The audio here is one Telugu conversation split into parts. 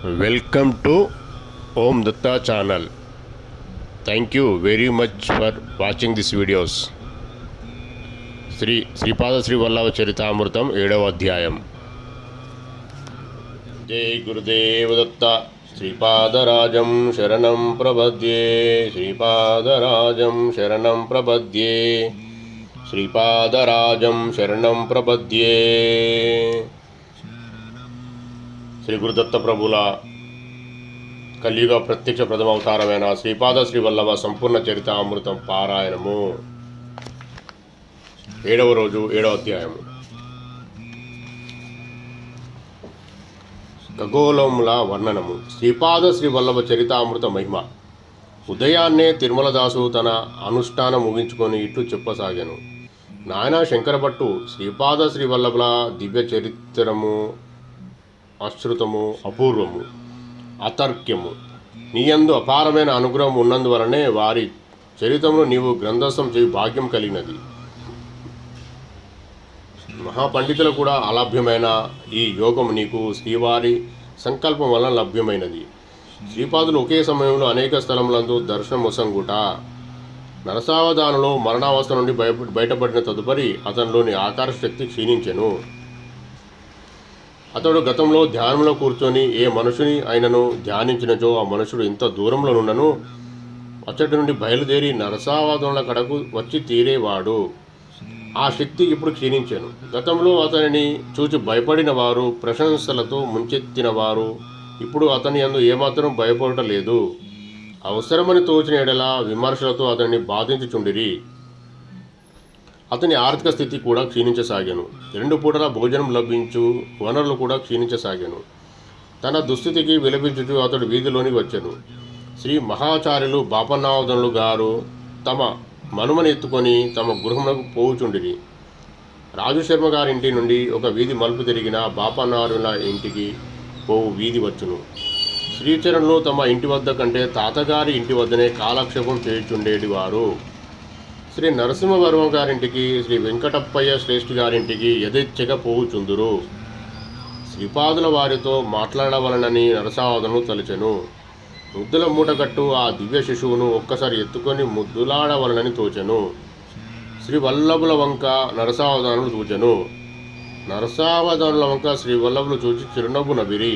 Welcome to Om Datta channel. Thank you very much for watching these videos. Sripada Shri Vallabha చరితామృతం 7వ అధ్యాయం. జై గురుదేవ దత్త. శ్రీపాదరాజం శరణం ప్రపద్యే. శ్రీపాదరాజం శరణం ప్రపద్యే. శ్రీపాదరాజం శరణం ప్రపద్యే. శ్రీ గురుదత్త ప్రభుల కలియుగ ప్రత్యక్ష ప్రథమ అవతారమైన శ్రీపాద శ్రీ వల్లభ సంపూర్ణ చరితామృతం పారాయణము 7వ రోజు 7వ అధ్యాయము. ఖగోళముల వర్ణనము. శ్రీపాద శ్రీ వల్లభ చరితామృత మహిమ. ఉదయాన్నే తిరుమలదాసు తన అనుష్ఠానం ముగించుకొని ఇట్లు చెప్పసాగాను. నాయన శంకరభట్టు, శ్రీపాద శ్రీ వల్లభుల దివ్య చరిత్రము అశ్రుతము, అపూర్వము, అతర్క్యము. నీయందు అపారమైన అనుగ్రహం ఉన్నందువలనే వారి చరిత్రను నీవు గ్రంథస్థం చేయి భాగ్యం కలిగినది. మహాపండితులు కూడా అలభ్యమైన ఈ యోగం నీకు శ్రీవారి సంకల్పం వలన లభ్యమైనది. శ్రీపాదులు ఒకే సమయంలో అనేక స్థలములందు దర్శనం మొసంగుట. నరసావధానంలో మరణావస్థ నుండి బయటపడిన తదుపరి అతనిలోని ఆకార శక్తి క్షీణించెను. అతడు గతంలో ధ్యానంలో కూర్చొని ఏ మనుషుని ఆయనను ధ్యానించినచో ఆ మనుషుడు ఇంత దూరంలో నుండను అచ్చటి నుండి బయలుదేరి నరసావధానుల కడకు వచ్చి తీరేవాడు. ఆ శక్తి ఇప్పుడు క్షీణించాను. గతంలో అతనిని చూచి భయపడిన వారు, ప్రశంసలతో ముంచెత్తిన వారు ఇప్పుడు అతని యందు ఏమాత్రం భయపడటలేదు. అవసరమని తోచిన ఎడల విమర్శలతో అతన్ని బాధించుచుండిరి. అతని ఆర్థిక స్థితి కూడా క్షీణించసాగాను. 2 పూటల భోజనం లభించు వనరులు కూడా క్షీణించసాగాను. తన దుస్థితికి విలపించుచు అతడు వీధిలోనికి వచ్చాను. శ్రీ మహాచార్యులు బాపన్నావదనులు గారు తమ మనుమని ఎత్తుకొని తమ గృహమునకు పోవుచుండిరి. రాజుశర్మ గారింటి నుండి ఒక వీధి మలుపు తిరిగిన బాపన్నారుల ఇంటికి పోవు వీధి వచ్చును. శ్రీచరణులు తమ ఇంటి వద్ద కంటే తాతగారి ఇంటి వద్దనే కాలక్షేపం చేయుచుండేటి వారు. శ్రీ నరసింహవర్మ గారింటికి, శ్రీ వెంకటప్పయ్య శ్రేష్ఠి గారింటికి యథేచ్ఛగా పోవుచుందురు. శ్రీపాదుల వారితో మాట్లాడవలనని నరసావధను తలచెను. ముద్దుల మూటగట్టు ఆ దివ్య శిశువును ఒక్కసారి ఎత్తుకొని ముద్దులాడవలనని తోచెను. శ్రీ వల్లభుల వంక నరసావధానులు చూచెను. నరసావధానుల వంక శ్రీ వల్లభులు చూచి చిరునవ్వు నవ్విరి.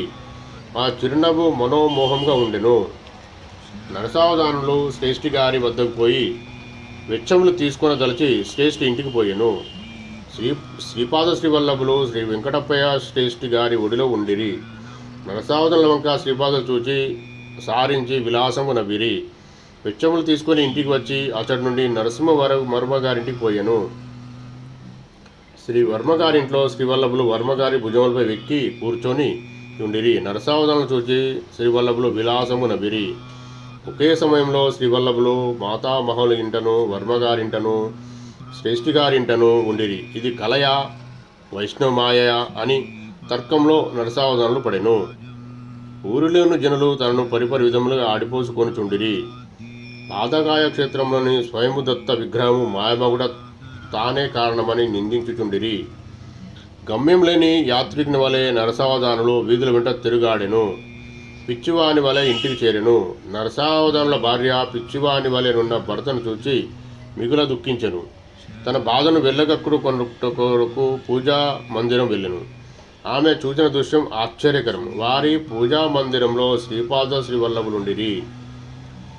ఆ చిరునవ్వు మనోమోహంగా ఉండెను. నరసావధానులు శ్రేష్ఠి గారి వద్దకు పోయి వెచ్చములు తీసుకొనదలిచి శ్రేష్ఠి ఇంటికి పోయెను. శ్రీపాద శ్రీ వల్లభులు శ్రీ వెంకటప్పయ్య శ్రేష్ఠి గారి ఒడిలో ఉండిరి. నరసావధానుల వంక శ్రీపాదులు చూచి సారించి విలాసము నవ్విరి. వెచ్చములు తీసుకొని ఇంటికి వచ్చి అతడి నుండి నరసింహవర్మ గారింటికి పోయెను. శ్రీ వర్మగారింట్లో శ్రీవల్లభులు వర్మగారి భుజములపై వెక్కి కూర్చొని ఉండిరి. నరసావధానులు చూచి శ్రీవల్లభులు విలాసము నవ్విరి. ఒకే సమయంలో శ్రీవల్లభులు మాతామహుల ఇంటను, వర్మగారింటను, శ్రేష్ఠి గారింటను ఉండిరి. ఇది కలయా వైష్ణవమాయ అని తర్కంలో నరసావధానులు పడెను. ఊరిలోని జనులు తనను పరిపరి విధములుగా ఆడిపోసుకొని చుండిరి. పాదకాయ క్షేత్రంలోని స్వయంభుదత్త విగ్రహము మాయమగుడ తానే కారణమని నిందించుచుండిరి. గమ్యం లేని యాత్రికుని వలె నరసావధానులు వీధుల వెంట తిరుగాడెను. పిచ్చివాని వలె ఇంటికి చేరెను. నరసావధానుల భార్య పిచ్చివాని వలె నున్న భర్తను చూచి మిగుల దుఃఖించెను. తన బాధను వెళ్ళగక్కుడు కొరకు పూజా మందిరం వెళ్ళెను. ఆమె చూచిన దృశ్యం ఆశ్చర్యకరం. వారి పూజా మందిరంలో శ్రీపాద శ్రీ వల్లభులుండిరి.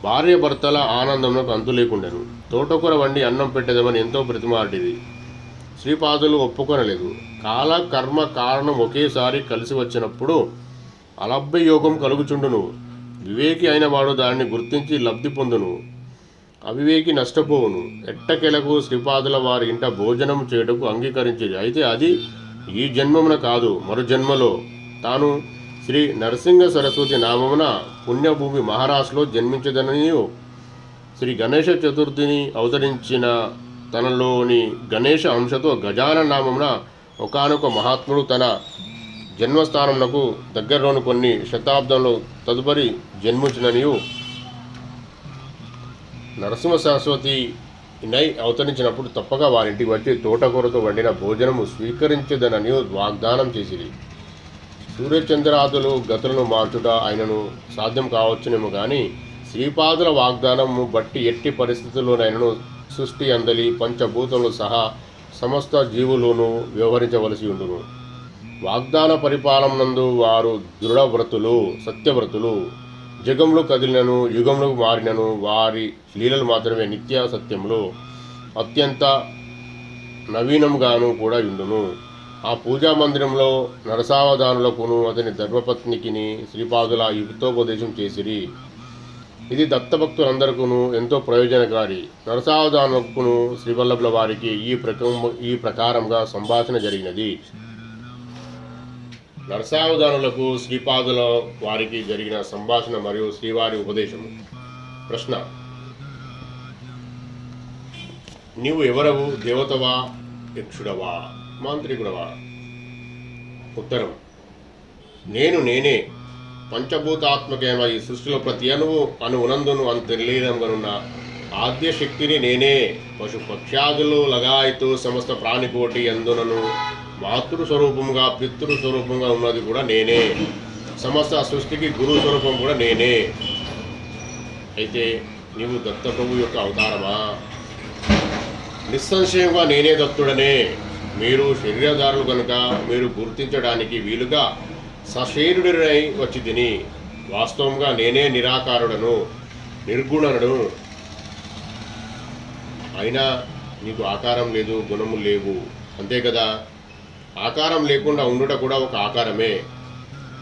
భార్య భర్తల ఆనందంలో అంతు లేకుండెను. తోటకూర వండి అన్నం పెట్టేదమని ఎంతో ప్రతిమాడిది. శ్రీపాదులు ఒప్పుకొనలేదు. కాల కర్మ కారణం ఒకేసారి కలిసి వచ్చినప్పుడు అలభ్య యోగం కలుగుచుండును. వివేకి అయిన వాడు దానిని గుర్తించి లబ్ధి పొందును. అవివేకి నష్టపోవును. ఎట్టకెలకు శ్రీపాదుల వారి ఇంట భోజనం చేయుటకు అంగీకరించేది. అయితే అది ఈ జన్మమున కాదు, మరు జన్మలో తాను శ్రీ నరసింహ సరస్వతి నామమున పుణ్యభూమి మహారాష్ట్రలో జన్మించదనని, శ్రీ గణేష చతుర్థిని అవతరించిన తనలోని గణేష అంశతో గజాన నామమున ఒకానొక మహాత్ముడు తన జన్మస్థానమునకు దగ్గరలోని కొన్ని శతాబ్దంలో తదుపరి జన్మించిననియు, నరసింహ సరస్వతి నై అవతరించినప్పుడు తప్పక వారింటికి వచ్చి తోటకూరతో వండిన భోజనము స్వీకరించదనని వాగ్దానం చేసిరి. సూర్యచంద్రాదులు గతులను మార్చుట ఆయనను సాధ్యం కావచ్చునేమో కానీ శ్రీపాదుల వాగ్దానము బట్టి ఎట్టి పరిస్థితుల్లోనైనను సృష్టి అందలి పంచభూతములు సహా సమస్త జీవులను వ్యవహరించవలసి ఉండును. వాగ్దాన పరిపాలనందు వారు దృఢవ్రతులు, సత్యవ్రతులు. జగములు కదిలినను యుగములకు మారినను వారి లీలలు మాత్రమే నిత్య సత్యములు, అత్యంత నవీనంగాను కూడా ఉండును. ఆ పూజా మందిరంలో నరసావధానులకును అతని ధర్మపత్నికిని శ్రీపాదుల యుక్తోపదేశం చేసిరి. ఇది దత్తభక్తులందరికీ ఎంతో ప్రయోజనకారి. నరసావధానులకును శ్రీవల్లభుల వారికి ఈ ప్రకారంగా సంభాషణ జరిగినది. నరసావధానులకు శ్రీపాదుల వారికి జరిగిన సంభాషణ మరియు శ్రీవారి ఉపదేశము. ప్రశ్న: నీవు ఎవరవు? దేవతవా, యక్షుడవా, మాంత్రికుడవా? ఉత్తరం: నేనే పంచభూతాత్మకైన ఈ సృష్టిలో ప్రతి అణువునందును అంతర్లీనంగానున్న ఆద్య శక్తిని నేనే. పశు పక్ష్యాదులు లగాయతు సమస్త ప్రాణికోటి ఎందునను మాతృస్వరూపముగా పితృస్వరూపంగా ఉన్నది కూడా నేనే. సమస్త సృష్టికి గురు స్వరూపం కూడా నేనే. అయితే నీవు దత్తప్రభు యొక్క అవతారమా? నిస్సంశయంగా నేనే దత్తుడనే. మీరు శరీరధారులు కనుక మీరు గుర్తించడానికి వీలుగా సశరీరుడై వచ్చి తిని. వాస్తవంగా నేనే నిరాకారుడను, నిర్గుణనుడు. అయినా నీకు ఆకారం లేదు, గుణములు లేవు, అంతే కదా. ఆకారం లేకుండా ఉండుట కూడా ఒక ఆకారమే,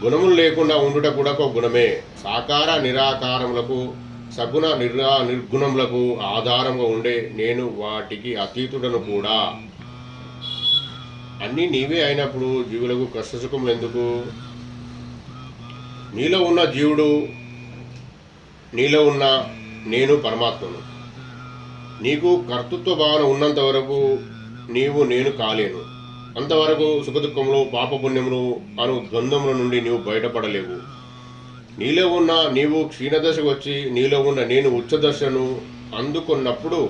గుణములు లేకుండా ఉండుట కూడా ఒక గుణమే. సాకార నిరాకారములకు సగుణ నిర్గుణములకు ఆధారంగా ఉండే నేను వాటికి అతీతుడను కూడా. అన్నీ నీవే అయినప్పుడు జీవులకు కష్టసుఖములు ఎందుకు? నీలో ఉన్న జీవుడు, నీలో ఉన్న నేను పరమాత్మను. నీకు కర్తృత్వ భావన ఉన్నంత వరకు నీవు నేను కాలేను. అంతవరకు సుఖదుఖములు పాపపుణ్యములు అను ద్వంద్వముల నుండి నీవు బయటపడలేవు. నీలో ఉన్న నీవు క్షీణదశకు వచ్చి నీలో ఉన్న నేను ఉచ్చదశను అందుకున్నప్పుడు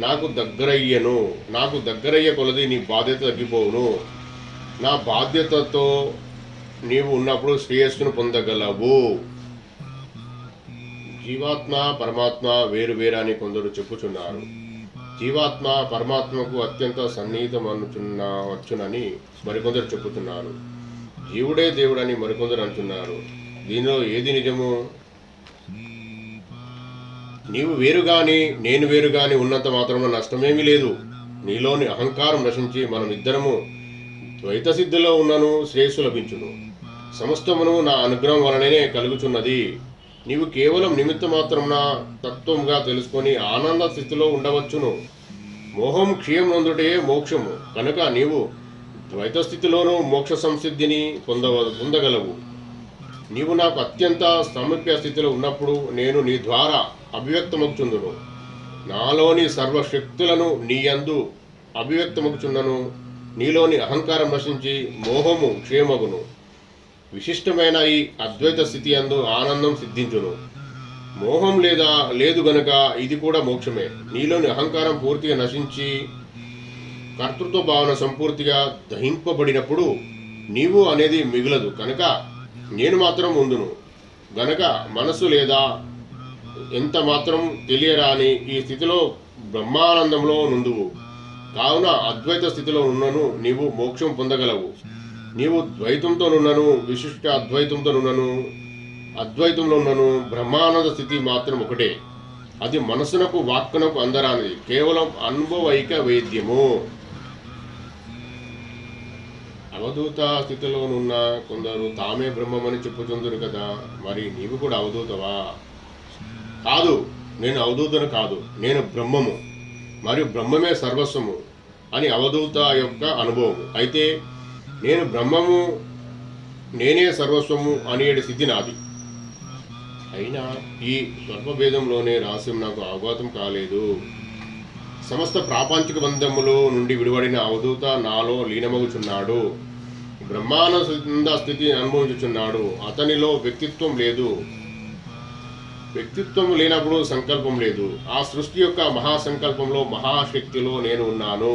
నాకు దగ్గరయ్యే కొలది నీ బాధ్యత తగ్గిపోవును. నా బాధ్యతతో నీవు ఉన్నప్పుడు శ్రేయస్సును పొందగలవు. జీవాత్మ పరమాత్మ వేరు వేరని కొందరు చెప్పుచున్నారు. జీవాత్మ పరమాత్మకు అత్యంత సన్నిహితం వచ్చునని మరికొందరు చెప్పుతున్నారు. జీవుడే దేవుడని మరికొందరు అంటున్నారు. దీనిలో ఏది నిజము? నీవు వేరుగాని నేను వేరుగాని ఉన్నంత మాత్రమే నష్టమేమీ లేదు. నీలోని అహంకారం నశించి మనం ఇద్దరము ద్వైత సిద్ధిలో ఉన్నను శ్రేయస్సు లభించును. సమస్తమును నా అనుగ్రహం వలననే కలుగుచున్నది. నీవు కేవలం నిమిత్త మాత్రమున తత్వంగా తెలుసుకొని ఆనంద స్థితిలో ఉండవచ్చును. మోహం క్షయం నొందుటే మోక్షము కనుక నీవు ద్వైత స్థితిలోనూ మోక్ష సంసిద్ధిని పొందగలవు. నీవు నాకు అత్యంత సామీప్య స్థితిలో ఉన్నప్పుడు నేను నీ ద్వారా అభివ్యక్తమగుచుందును. నాలోని సర్వశక్తులను నీ యందు అభివ్యక్తమగుచున్నను. నీలోని అహంకారం నశించి మోహము క్షేమగును. విశిష్టమైన ఈ అద్వైత స్థితి యందు ఆనందం సిద్ధించును. మోహం లేదు గనుక ఇది కూడా మోక్షమే. నీలోని అహంకారం పూర్తిగా నశించి కర్తృత్వ భావన సంపూర్తిగా దహింపబడినప్పుడు నీవు అనేది మిగులదు కనుక నేను మాత్రం ఉందును. గనక మనసు లేదా ఎంత మాత్రం తెలియరాని ఈ స్థితిలో బ్రహ్మానందంలో నుందువు. కావున అద్వైత స్థితిలో ఉన్నను నీవు మోక్షం పొందగలవు. నీవు ద్వైతంతో నున్నను, విశిష్ట అద్వైతంతో నున్నను, అద్వైతంలో ఉన్నను. బ్రహ్మానంద స్థితి మాత్రం ఒకటే. అది మనసునకు వాక్కునకు అందరానిది. కేవలం అనుభవైక వేద్యము. అవధూత స్థితిలోనున్న కొందరు తామే బ్రహ్మమని చెప్పుతుందరు కదా. మరి నీవు కూడా అవధూతవా? కాదు, నేను అవధూతను కాదు, నేను బ్రహ్మము మరియు బ్రహ్మమే సర్వస్వము అని అవధూత యొక్క అనుభవం. అయితే నేను బ్రహ్మము, నేనే సర్వస్వము అనేటి స్థితి నాది. అయినా ఈ స్వల్పభేదంలోనే రహస్యం నాకు అవగతం కాలేదు. సమస్త ప్రాపంచిక బంధముల నుండి విడివడిన అవధూత నాలో లీనమగుచున్నాడు. బ్రహ్మానంద స్థితిని అనుభవించుచున్నాడు. అతనిలో వ్యక్తిత్వం లేదు. వ్యక్తిత్వం లేనప్పుడు సంకల్పం లేదు. ఆ సృష్టి యొక్క మహాసంకల్పంలో మహాశక్తిలో నేను ఉన్నాను.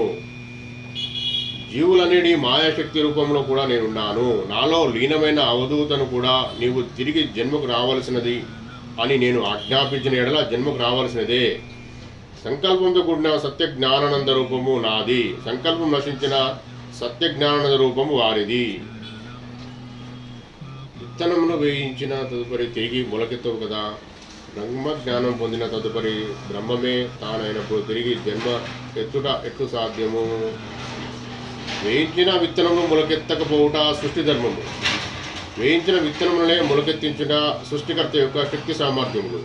జీవులనేది మాయాశక్తి రూపంలో కూడా నేనున్నాను. నాలో లీనమైన అవధూతను కూడా నీవు తిరిగి జన్మకు రావలసినది అని నేను ఆజ్ఞాపించిన ఎడల జన్మకు రావలసినదే. సంకల్పంతో కూడిన సత్య జ్ఞానానంద రూపము నాది, సంకల్పం నశించిన సత్య జ్ఞానానంద రూపము వారిది. విత్తనమును వేయించిన తదుపరి తిరిగి మొలకెత్తవు కదా. బ్రహ్మ జ్ఞానం పొందిన తదుపరి బ్రహ్మమే తానైనప్పుడు తిరిగి జన్మ ఎత్తుట ఎట్లు సాధ్యము? వేయించిన విత్తనమును మొలకెత్తకపోవుట సృష్టి ధర్మము. వేయించిన విత్తనములనే మొలకెత్తించుట సృష్టికర్త యొక్క శక్తి సామర్థ్యములు.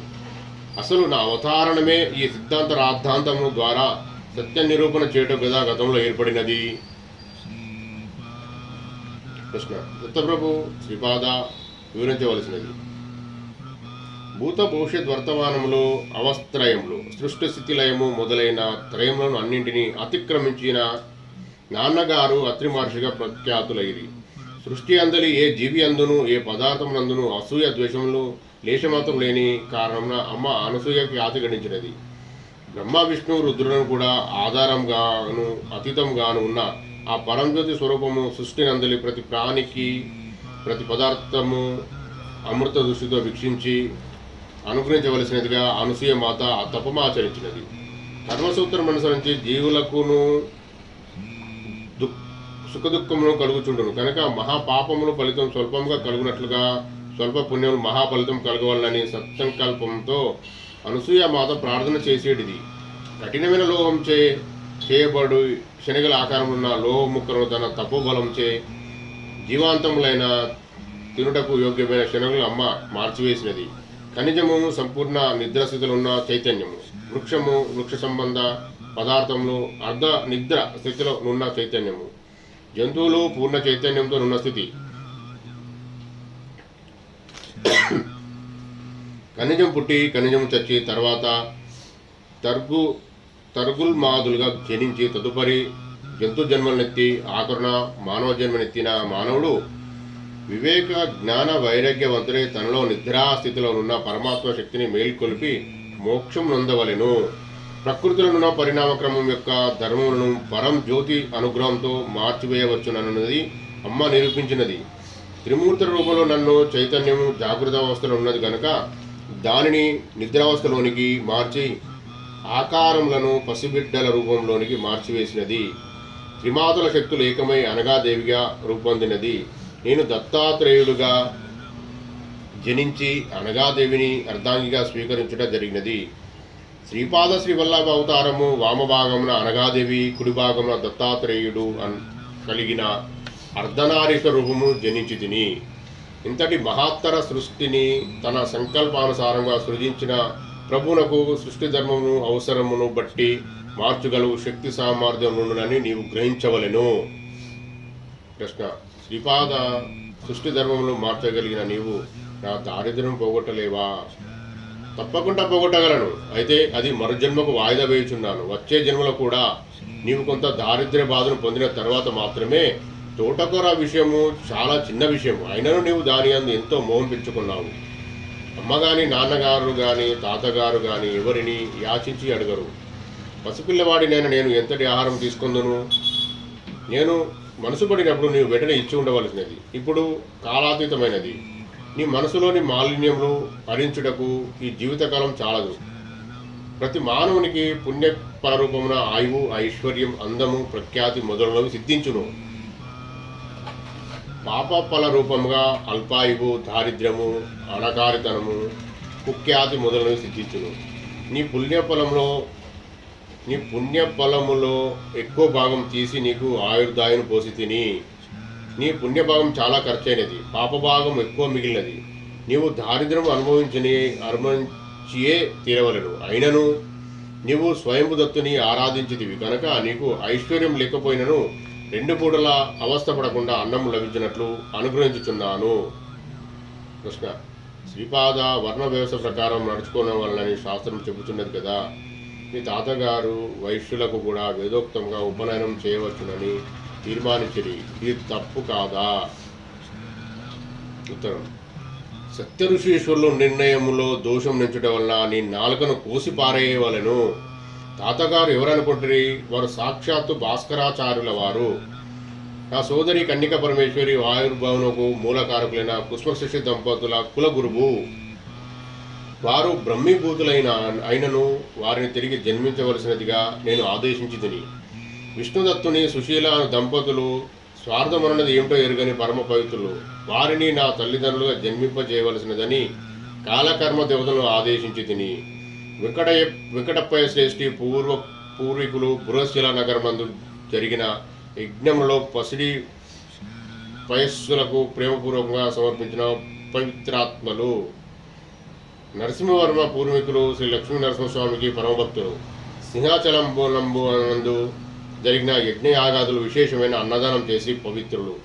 అసలు నా అవతారణమే ఈ సిద్ధాంత రాద్ధాంతము ద్వారా సత్య నిరూపణ చేయటం కదా గతంలో ఏర్పడినది. ప్రశ్న: దత్తప్రభు శ్రీపాద వివరించవలసినది. భూత భవిష్యత్ వర్తమానములు అవస్త్రయములు సృష్టి స్థితి లయము మొదలైన త్రయములను అన్నింటినీ అతిక్రమించిన నాన్నగారు అత్రి మహర్షిగా ప్రఖ్యాతులైరి. సృష్టి అందలి ఏ జీవి అందును ఏ పదార్థమునందును అసూయ ద్వేషములు లేశమాత్రం లేని కారణమున అమ్మ అనసూయకి ఆతిగణించినది. బ్రహ్మ విష్ణు రుద్రులను కూడా ఆధారంగాను అతీతంగాను ఉన్న ఆ పరంజ్యోతి స్వరూపము సృష్టి నందలి ప్రతి ప్రాణికి ప్రతి పదార్థము అమృత దృష్టితో వీక్షించి అనుగ్రహించవలసినదిగా అనసూయ మాత తపమాచరించినది. కర్మసూత్రం అనుసరించి జీవులకును సుఖదుఖమును కలుగుచుండును కనుక మహాపాపములు ఫలితం స్వల్పంగా కలుగునట్లుగా స్వల్ప పుణ్యములు మహాఫలితం కలగవాలని సత్సంకల్పంతో అనసూయ మాత ప్రార్థన చేసేటిది. కఠినమైన లోహంచే చేయబడు శనగల ఆకారంలో ఉన్న లోహ ముక్కలను తన తపోబలంచే జీవాంతములైన తినుటకు యోగ్యమైన శనగలు అమ్మ మార్చివేసినది. ఖనిజము సంపూర్ణ నిద్రస్థితిలో ఉన్న చైతన్యము, వృక్షము వృక్ష సంబంధ పదార్థములు అర్ధ నిద్ర స్థితిలో ఉన్న చైతన్యము, జంతువులు పూర్ణ చైతన్యంతో ఉన్న స్థితి. ఖనిజం పుట్టి ఖనిజం చచ్చి తర్వాత తరుగుల్మాదులుగా జనించి తదుపరి జంతు జన్మలనెత్తి ఆఖరున మానవ జన్మనెత్తిన మానవుడు వివేక జ్ఞాన వైరాగ్యవంతుడే తనలో నిద్రాస్థితిలో ఉన్న పరమాత్మ శక్తిని మేల్కొల్పి మోక్షం నొందవలెను. ప్రకృతిలోనున్న పరిణామక్రమం యొక్క ధర్మములను పరం జ్యోతి అనుగ్రహంతో మార్చివేయవచ్చునన్నది అమ్మ నిరూపించినది. త్రిమూర్తుల రూపంలో నన్ను చైతన్యము జాగృత అవస్థలో ఉన్నది కనుక దానిని నిద్రావస్థలోనికి మార్చి ఆకారములను పసిబిడ్డల రూపంలోనికి మార్చివేసినది. త్రిమాతుల శక్తులు ఏకమై అనగాదేవిగా రూపొందినది. నేను దత్తాత్రేయుడుగా జనించి అనగాదేవిని అర్ధాంగిగా స్వీకరించుట జరిగినది. శ్రీపాద శ్రీవల్లభ అవతారము వామభాగమున అనగాదేవి, కుడి భాగమున దత్తాత్రేయుడు కలిగిన అర్ధనారీశ్వర రూపము జనించి తిని ఇంతటి మహత్తర సృష్టిని తన సంకల్పానుసారంగా సృజించిన ప్రభువునకు సృష్టి ధర్మమును అవసరమును బట్టి మార్చగలవు శక్తి సామర్థ్యం నుండునని నీవు గ్రహించవలెను. ప్రశ్న: శ్రీపాద సృష్టి ధర్మమును మార్చగలిగిన నీవు నా దారిద్ర్యం పోగొట్టలేవా? తప్పకుండా పోగొట్టగలను. అయితే అది మరుజన్మకు వాయిదా వేయుచున్నాను. వచ్చే జన్మలో కూడా నీవు కొంత దారిద్ర్య బాధను పొందిన తర్వాత మాత్రమే. తోటకూర విషయము చాలా చిన్న విషయము, అయినను నీవు దాని అందు ఎంతో మోహం పెంచుకున్నావు. అమ్మ కానీ నాన్నగారు కానీ తాతగారు కానీ ఎవరిని యాచించి అడగరు. పసిపిల్లవాడినైనా నేను ఎంతటి ఆహారం తీసుకుందును? నేను మనసు పడినప్పుడు నీవు వెంటనే ఇచ్చి ఉండవలసినది. ఇప్పుడు కాలాతీతమైనది. నీ మనసులోని మాలిన్యములు హరించుటకు ఈ జీవితకాలం చాలదు. ప్రతి మానవునికి పుణ్యఫల రూపమున ఆయువు, ఐశ్వర్యం, అందము, ప్రఖ్యాతి మొదలైనవి సిద్ధించును. పాప ఫల రూపముగా అల్పాయువు, దారిద్ర్యము, అణకారితనము, కుఖ్యాతి మొదలైనవి సిద్ధించును. నీ పుణ్యఫలములో ఎక్కువ భాగం తీసి నీకు ఆయుర్దాయును పోసి తిని నీ పుణ్యభాగం చాలా ఖర్చైనది, పాపభాగం ఎక్కువ మిగిలినది. నీవు దారిద్ర్యం అనుభవించియే తీరవలను. అయినను నీవు స్వయంభుదత్తుని ఆరాధించితివి కనుక నీకు ఐశ్వర్యం లేకపోయినను 2 పూటల అవస్థపడకుండా అన్నం లభించినట్లు అనుగ్రహించుచున్నాను. కృష్ణ: శ్రీపాద వర్ణ వ్యవస్థ ప్రకారం నడుచుకోవడం వలనని శాస్త్రం చెబుతున్నది కదా. మీ తాతగారు వైశ్యులకు కూడా వేదోక్తంగా ఉపనయనం చేయవచ్చునని తీర్మానించిరి. ఇది తప్పు కాదా? ఉత్తరం: సత్య ఋషీశ్వరులు నిర్ణయములో దోషం నెంచడం వల్ల నీ నాలుకను కోసి పారేయవలెను. తాతగారు ఎవరనుకుంటురి? వారు సాక్షాత్తు భాస్కరాచార్యుల వారు. నా సోదరి కన్నిక పరమేశ్వరి ఆయుర్భావనకు మూలకారకులైన పుష్పశిష్య దంపతుల కుల గురువు. వారు అయినను వారిని తిరిగి జన్మించవలసినదిగా నేను ఆదేశించితిని. విష్ణుదత్తుని సుశీల దంపతులు స్వార్థమన్నది ఏమిటో ఎరుగని పరమ పవిత్రులు. వారిని నా తల్లిదండ్రులుగా జన్మింపజేయవలసినదని కాలకర్మ దేవతలను ఆదేశించి తిని. వెంకటప్పయ్య శ్రేష్ఠి పూర్వీకులు బృహశిల నగరమందు జరిగిన యజ్ఞంలో పసిడి పయస్సులకు ప్రేమపూర్వకంగా సమర్పించిన పవిత్రాత్మలు. నరసింహవర్మ పూర్వీకులు శ్రీ లక్ష్మీ నరసింహస్వామికి పరమభక్తులు. సింహాచలంబు నందు జరిగిన యజ్ఞయాగాదులు విశేషమైన అన్నదానం చేసి పవిత్రులు.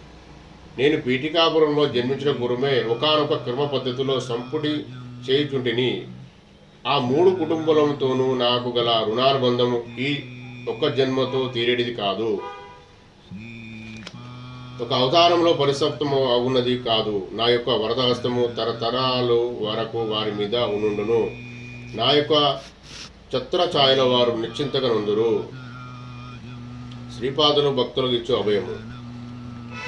నేను పీఠికాపురంలో జన్మించిన పూర్వమే ఒకానొక కర్మ పద్ధతిలో సంపుటి చేయుచుంటిని. ఆ 3 కుటుంబాలతోనూ నాకు గల రుణానుబంధము ఈ ఒక్క జన్మతో తీరేటిది కాదు, ఒక అవతారంలో పరిసప్తము అవున్నది కాదు. నా యొక్క వరదహస్తము తరతరాలు వరకు వారి మీద ఉండును. నా యొక్క ఛత్రఛాయలో వారు నిశ్చింతగా నుందురు. శ్రీపాదులు భక్తులకు ఇచ్చు అభయము.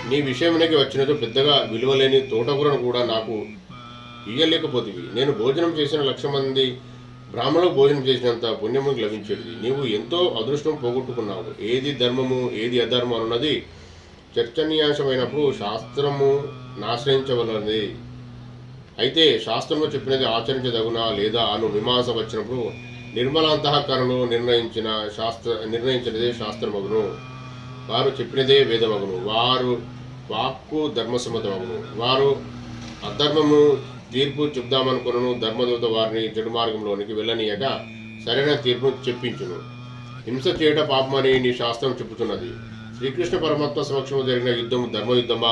నీ విషయమునికి వచ్చినట్టు పెద్దగా విలువలేని తోటకూరను కూడా నాకు ఇయ్యలేకపోతివి. నేను భోజనం చేసిన 1,00,000 మంది బ్రాహ్మణులకు భోజనం చేసినంత పుణ్యము లభించేది. నీవు ఎంతో అదృష్టం పోగొట్టుకున్నావు. ఏది ధర్మము ఏది అధర్మం అన్నది చర్చనీయాంశమైనప్పుడు శాస్త్రము నాశ్రయించవలనది. అయితే శాస్త్రంలో చెప్పినది ఆచరించదగునా లేదా అను మీమాంస వచ్చినప్పుడు నిర్మలాంతఃకరణను నిర్ణయించినదే శాస్త్రమగును. వారు చెప్పినదే వేదమగును. వారు వాక్కు ధర్మసమ్మతమగును. వారు అధర్మము తీర్పు చెప్దామనుకును. ధర్మదూత వారిని చెడు మార్గంలోనికి వెళ్ళనీయక సరైన తీర్పును చెప్పించును. హింస చేయట పాపమని నీ శాస్త్రం చెబుతున్నది. శ్రీకృష్ణ పరమాత్మ సమక్షంలో జరిగిన యుద్ధం ధర్మయుద్ధమా?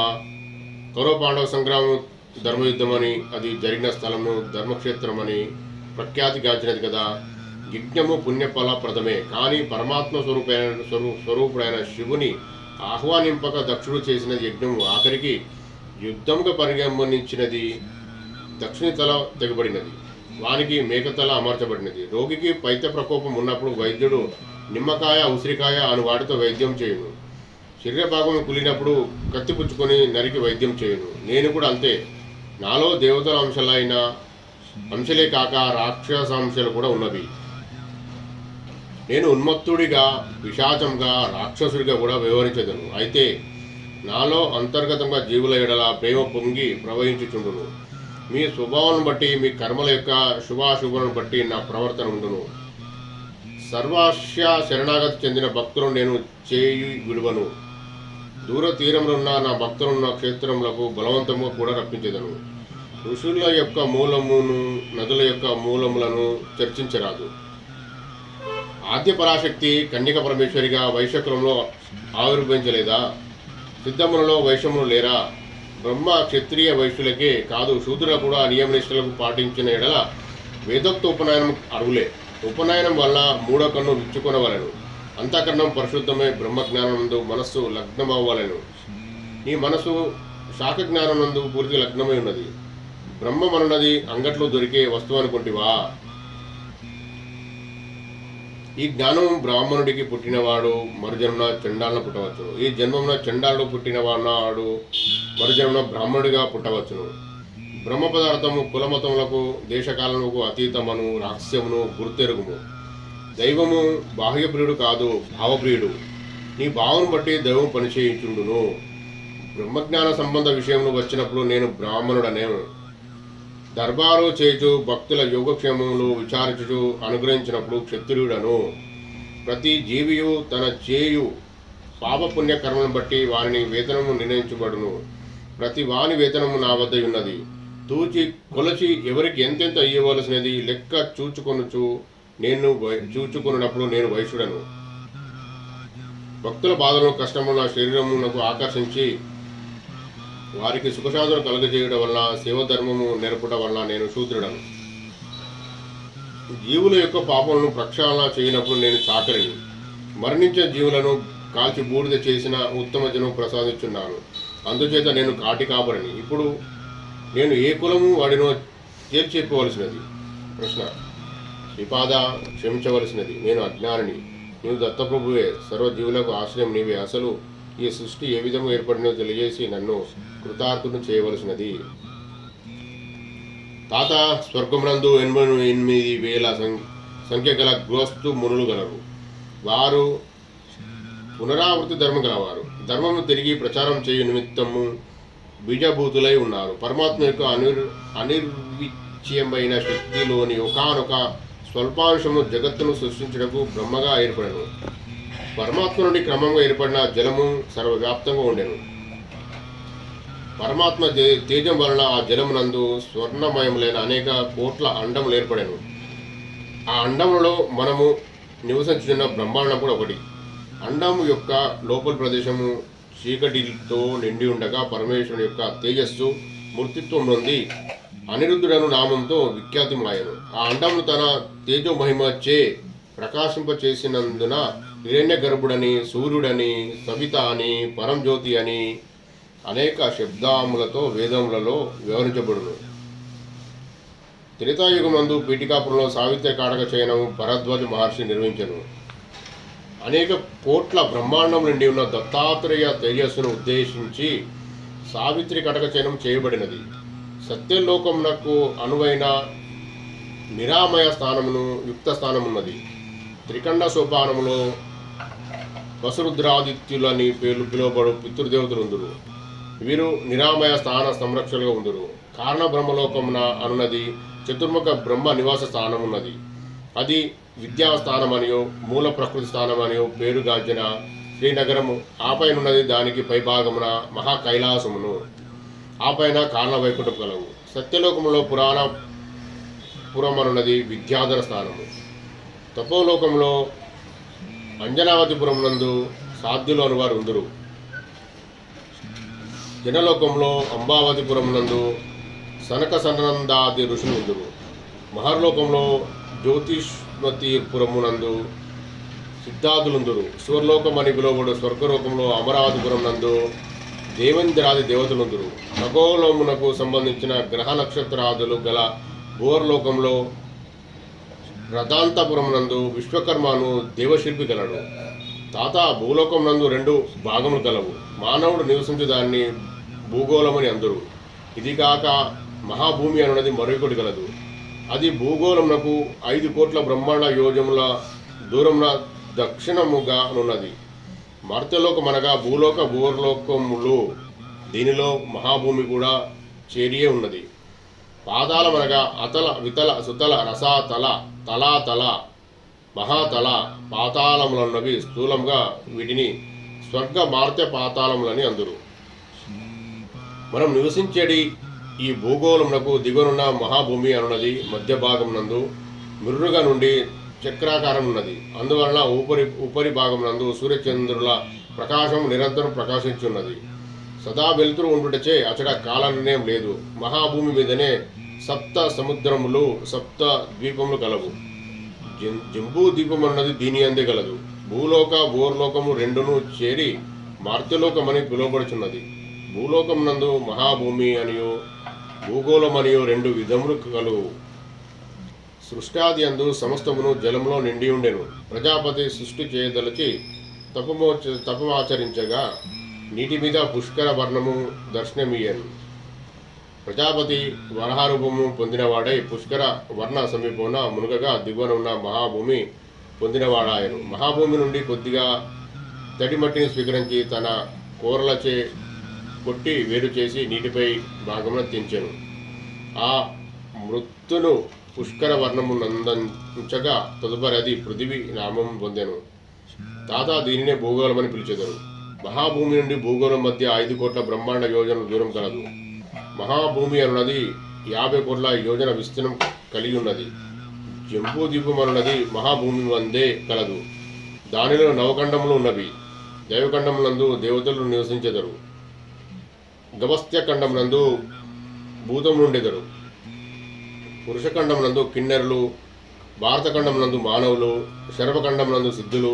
కౌరవ పాండవ సంగ్రామం ధర్మయుద్ధమని, అది జరిగిన స్థలము ధర్మక్షేత్రమని ప్రఖ్యాతిగాంచినది కదా. యజ్ఞము పుణ్యఫలప్రదమే. కానీ పరమాత్మ స్వరూపుడైన శివుని ఆహ్వానింపక దక్షుడు చేసిన యజ్ఞము ఆఖరికి యుద్ధముగా పరిగమనించినది. దక్షిణి తల తెగబడినది, వానికి మేకతల అమర్చబడినది. రోగికి పైత్య ప్రకోపం ఉన్నప్పుడు వైద్యుడు నిమ్మకాయ ఉసిరికాయ అను వాటితో వైద్యం చేయును. శరీరభాగం కులినప్పుడు కత్తి పుచ్చుకొని నరికి వైద్యం చేయును. నేను కూడా అంతే. నాలో దేవతల అంశలే కాక రాక్షసాంశాలు కూడా ఉన్నవి. నేను ఉన్మత్తుడిగా, పిశాచంగా, రాక్షసుడిగా కూడా వ్యవహరించదను. అయితే నాలో అంతర్గతంగా జీవుల ఎడల ప్రేమ పొంగి ప్రవహించుచుండును. మీ స్వభావాలను బట్టి, మీ కర్మల యొక్క శుభాశుభాలను బట్టి నా ప్రవర్తన ఉండును. సర్వాస్య శరణాగతి చెందిన భక్తులను నేను చేయి విడువను. దూర తీరంలో ఉన్న నా భక్తులున్న క్షేత్రములకు బలవంతముగా కూడా రప్పించేదను. ఋషుల యొక్క మూలమును, నదుల యొక్క మూలములను చర్చించరాదు. ఆద్య పరాశక్తి కన్యక పరమేశ్వరిగా వైశ్యకులంలో ఆవిర్భవించలేదా? సిద్ధములలో వైశ్యములు లేరా? బ్రహ్మ క్షత్రియ వైశ్యులకే కాదు, శూద్రులకు కూడా నియమనిష్టలకు పాటించిన ఎడల వేదోక్త ఉపనయనం అర్హులే. ఉపనయనం వల్ల 3వ కన్ను విచ్చుకొనవలెను. అంతఃకరణం పరిశుద్ధమై బ్రహ్మజ్ఞానమందు మనస్సు లగ్నమవ్వలెను. నీ మనసు శాఖ జ్ఞానమందు పూర్తి లగ్నమై ఉన్నది. బ్రహ్మమనున్నది అంగట్లో దొరికే వస్తువు అనుకుంటివా? ఈ జ్ఞానం బ్రాహ్మణుడికి పుట్టినవాడు మరుజన్మ చండాలను పుట్టవచ్చును. ఈ జన్మమున చండాలుడు పుట్టినవాడు మరుజన్మ బ్రాహ్మణుడిగా పుట్టవచ్చును. బ్రహ్మ పదార్థము కులమతములకు దేశకాలములకు అతీతమను రహస్యమును గుర్తెరుగుము. దైవము బాహ్యప్రియుడు కాదు, భావప్రియుడు. నీ భావం బట్టి దైవం పనిచేయించుండును. బ్రహ్మజ్ఞాన సంబంధ విషయంలో వచ్చినప్పుడు నేను బ్రాహ్మణుడనే. దర్బారు చేచు భక్తుల యోగక్షేమములు విచారించుచు అనుగ్రహించినప్పుడు క్షత్రియుడను. ప్రతి జీవియు తన చేయు పాపపుణ్య కర్మను బట్టి వారిని వేతనము నిర్ణయించబడును. ప్రతి వాని వేతనము నా వద్ద ఉన్నది. తూచి కొలచి ఎవరికి ఎంతెంత ఇవ్వవలసినది లెక్క చూచుకున్నప్పుడు నేను వైశ్యుడను. భక్తుల బాధలను కష్టముల శరీరమునకు ఆకర్షించి వారికి సుఖశాంతులు కలుగజేయడం వల్ల శివధర్మము నెరపడం వల్ల నేను శూద్రుడను. జీవుల యొక్క పాపములను ప్రక్షాళన చేయనప్పుడు నేను చాకరిని. మరణించే జీవులను కాల్చి బూడిద చేసిన ఉత్తమ జనం ప్రసాదించున్నాను. అందుచేత నేను కాటి కాబరని. ఇప్పుడు నేను ఏ కులము వాడినో చెప్పవలసినది. ప్రశ్న: శ్రీపాద, క్షమించవలసినది. నేను అజ్ఞానిని. నీవు దత్తప్రభువే, సర్వజీవులకు ఆశ్రయం నీవే. అసలు ఈ సృష్టి ఏ విధంగా ఏర్పడినో తెలియజేసి నన్ను కృతార్థును చేయవలసినది. తాత, స్వర్గమునందు 88,000 సంఖ్య గల గృహస్థు మునులు గలరు. వారు పునరావృతి ధర్మం గలవారు. ధర్మము తిరిగి ప్రచారం చేయు నిమిత్తము బీజభూతులై ఉన్నారు. పరమాత్మ యొక్క అనిర్విచ్యమైన శక్తిలోని ఒకానొక స్వల్పాంశము జగత్తును సృష్టించడకు బ్రహ్మగా ఏర్పడెను. పరమాత్మ నుండి క్రమంగా ఏర్పడిన జలము సర్వవ్యాప్తంగా ఉండెను. పరమాత్మ తేజం వలన ఆ జలమునందు స్వర్ణమయములైన అనేక కోట్ల అండములు ఏర్పడెను. ఆ అండములలో మనము నివసించున్న బ్రహ్మాండం కూడా ఒకటి. అండము యొక్క లోపలి ప్రదేశము చీకటితో నిండి ఉండగా పరమేశ్వరుని యొక్క తేజస్సు మూర్తిత్వం నుండి అనిరుద్ధుడను నామంతో విఖ్యాతిమాయను. ఆ అండమును తన తేజో మహిమచే ప్రకాశింపచేసినందున హిరణ్య గర్భుడని, సూర్యుడని, సవిత అని, పరంజ్యోతి అని అనేక శబ్దములతో వేదములలో వివరించబడును. త్రేతాయుగమందు పీఠికాపురంలో సావిత్రి కాటక చయనము భరద్వాజ మహర్షి నిర్వహించను. అనేక కోట్ల బ్రహ్మాండం నుండి ఉన్న దత్తాత్రేయ తేజస్సును ఉద్దేశించి సావిత్రి కటక చయనం చేయబడినది. సత్యలోకమునకు అనువైన నిరామయ స్థానమును యుక్త స్థానమున్నది. త్రికండ సోపానములో వసురుద్రాదిత్యులని పేర్లు పిలువబడు పితృదేవతలు ఉందురు. వీరు నిరామయ స్థాన సంరక్షణగా ఉందురు. కారణ బ్రహ్మలోకమున అనున్నది చతుర్ముఖ బ్రహ్మ నివాస స్థానమున్నది. అది విద్యాస్థానమనియో మూల ప్రకృతి స్థానమనియో పేరుగాంచిన శ్రీనగరము. ఆపైనున్నది దానికి పైభాగమున మహా కైలాసమును, ఆపైన కారణ వైకుంఠం కలవు. సత్యలోకములో పురమనున్నది విద్యాధర స్థానము. తపోలోకంలో అంజనావతిపురం నందు సాధ్యులు అనువారు ఉందురు. జనలోకంలో అంబావతిపురం నందు సనక సనందాది ఋషులు ఉందురు. మహర్లోకంలో జ్యోతిష్మతిపురమునందు సిద్ధార్థులుందురు. స్వర్లోకం అని పిలువబడు స్వర్గలోకంలో అమరావతిపురం నందు దేవేంద్రాది దేవతలుందురు. ఖగోళమునకు సంబంధించిన గ్రహ నక్షత్రాదులు గల భూవర్లోకంలో రథాంతపురం నందు విశ్వకర్మను దేవశిల్పి గలడు. తాత, భూలోకం నందు 2 భాగములు కలవు. మానవుడు నివసించు దాన్ని భూగోళమని అందరు. ఇది కాక మహాభూమి అనున్నది మరొకటి గలదు. అది భూగోళమునకు 5 కోట్ల బ్రహ్మాండ యోజముల దూరమున దక్షిణముగా నున్నది. మర్త్యలోకమనగా భూలోక భూవర్లోకములు. దీనిలో మహాభూమి కూడా చేరియే ఉన్నది. పాతాళమనగా అతల వితల సుతల రసాతల తలాతల మహాతల పాతాళములన్నవి స్థూలంగా. వీటిని స్వర్గ మార్త్య పాతాళములని అందురు. మనం నివసించేది ఈ భూగోళమునకు దిగువనున్న మహాభూమి అనున్నది మధ్య భాగం నందు మిర్రుగా నుండి చక్రాకారం ఉన్నది. అందువలన ఉపరి భాగం నందు సూర్యచంద్రుల ప్రకాశం నిరంతరం ప్రకాశించున్నది. సదా వెలుతురు ఉండుటచే అచట కాల నిర్ణయం లేదు. మహాభూమి మీదనే 7 సముద్రములు 7 ద్వీపములు కలవు. జంబూ ద్వీపం అన్నది దీని అందే గలదు. భూలోక భూర్లోకము రెండును చేరి మార్త్యలోకమని పిలువబడుచున్నది. భూలోకం నందు మహాభూమి అనియో భూగోళమనియో 2 విధములు కలువు. సృష్టాది అందు సమస్తమును జలములో నిండి ఉండెను. ప్రజాపతి సృష్టి చేయదలచి తపమాచరించగా నీటి మీద పుష్కర వర్ణము దర్శనమియ్యను. ప్రజాపతి వరహారూపము పొందినవాడై పుష్కర వర్ణ సమీపమున మునుగగా దిగువన ఉన్న మహాభూమి పొందినవాడాయను. మహాభూమి నుండి కొద్దిగా తడిమట్టిని స్వీకరించి తన కూరలచే కొట్టి వేరు చేసి నీటిపై భాగమున తెంచెను. ఆ మృత్తును పుష్కర వర్ణము నందించగా తదుపరి అది పృథివీ నామం పొందెను. తాత, దీనినే భూగోళమని పిలిచెదరు. మహాభూమి నుండి భూగోళం మధ్య 5 కోట్ల బ్రహ్మాండ యోజన దూరం కలదు. మహాభూమి అనున్నది 50 కోట్ల యోజన విస్తీర్ణం కలిగి ఉన్నది. జంబూ ద్వీపం అనున్నది మహాభూమి వందే కలదు. దానిలో నవఖండములు ఉన్నవి. దైవఖండములందు దేవతలు నివసించెదరు. గవస్త్య ఖండమునందు భూతములుండెదరు. పురుషఖండమునందు కిన్నెరులు, భారతఖండమునందు మానవులు, శరభఖండమునందు సిద్ధులు,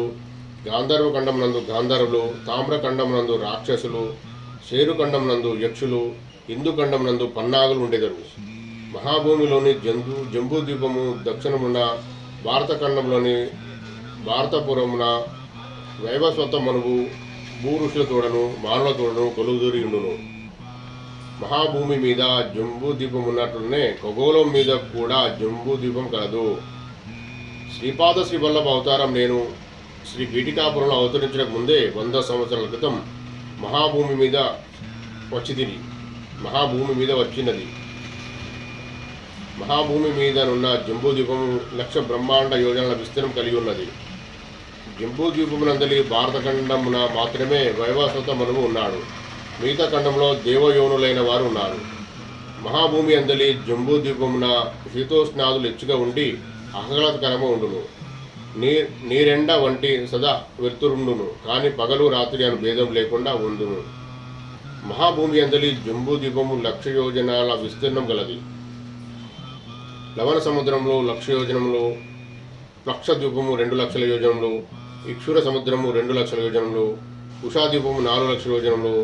గాంధర్వఖండమునందు గాంధర్వులు, తామ్రఖండమునందు రాక్షసులు, శేరుఖండమునందు యక్షులు, హిందూఖండమునందు పన్నాగులు ఉండెదరు. మహాభూమిలోని జంబూ ద్వీపము దక్షిణమున, భారతఖండంలోని భారతపురమున వైవస్వతమనువు భూఋషుల తోడను మానవుల తోడను కొలువుదూరి ఉండును. మహాభూమి మీద జంబూ ద్వీపం ఉన్నట్లునే ఖగోళం మీద కూడా జంబూ ద్వీపం కలదు. శ్రీపాద శ్రీవల్లభ అవతారం నేను శ్రీ పీఠికాపురంలో అవతరించక ముందే 100 సంవత్సరాల క్రితం మహాభూమి మీద వచ్చినది. మహాభూమి మీదనున్న జంబూద్వీపము 1,00,000 బ్రహ్మాండ యోజనాల విస్తీర్ణం కలిగి ఉన్నది. జంబూద్వీపమునందలి భారతఖండమున మాత్రమే వైవస్వత మనువు ఉన్నాడు. మిగతా ఖండంలో దేవయోనులైన వారు ఉన్నారు. మహాభూమి అందలి జంబూద్వీపమున శీతోష్ణాదులు హెచ్చుగా ఉండి ఆహ్లాదకరంగా ఉండును. నీరెండ వంటి సదా వెలుతురుండును, కానీ పగలు రాత్రి అని భేదం లేకుండా ఉండును. మహాభూమి అందలి జంబూద్వీపము 1,00,000 యోజనాల విస్తీర్ణం గలది. లవణ సముద్రంలో 1,00,000 యోజనములు, ప్లక్షద్వీపము 2,00,000 యోజనములు, ఇక్షుర సముద్రము 2,00,000 యోజనములు, ఉషాద్వీపము 4,00,000 యోజనములు,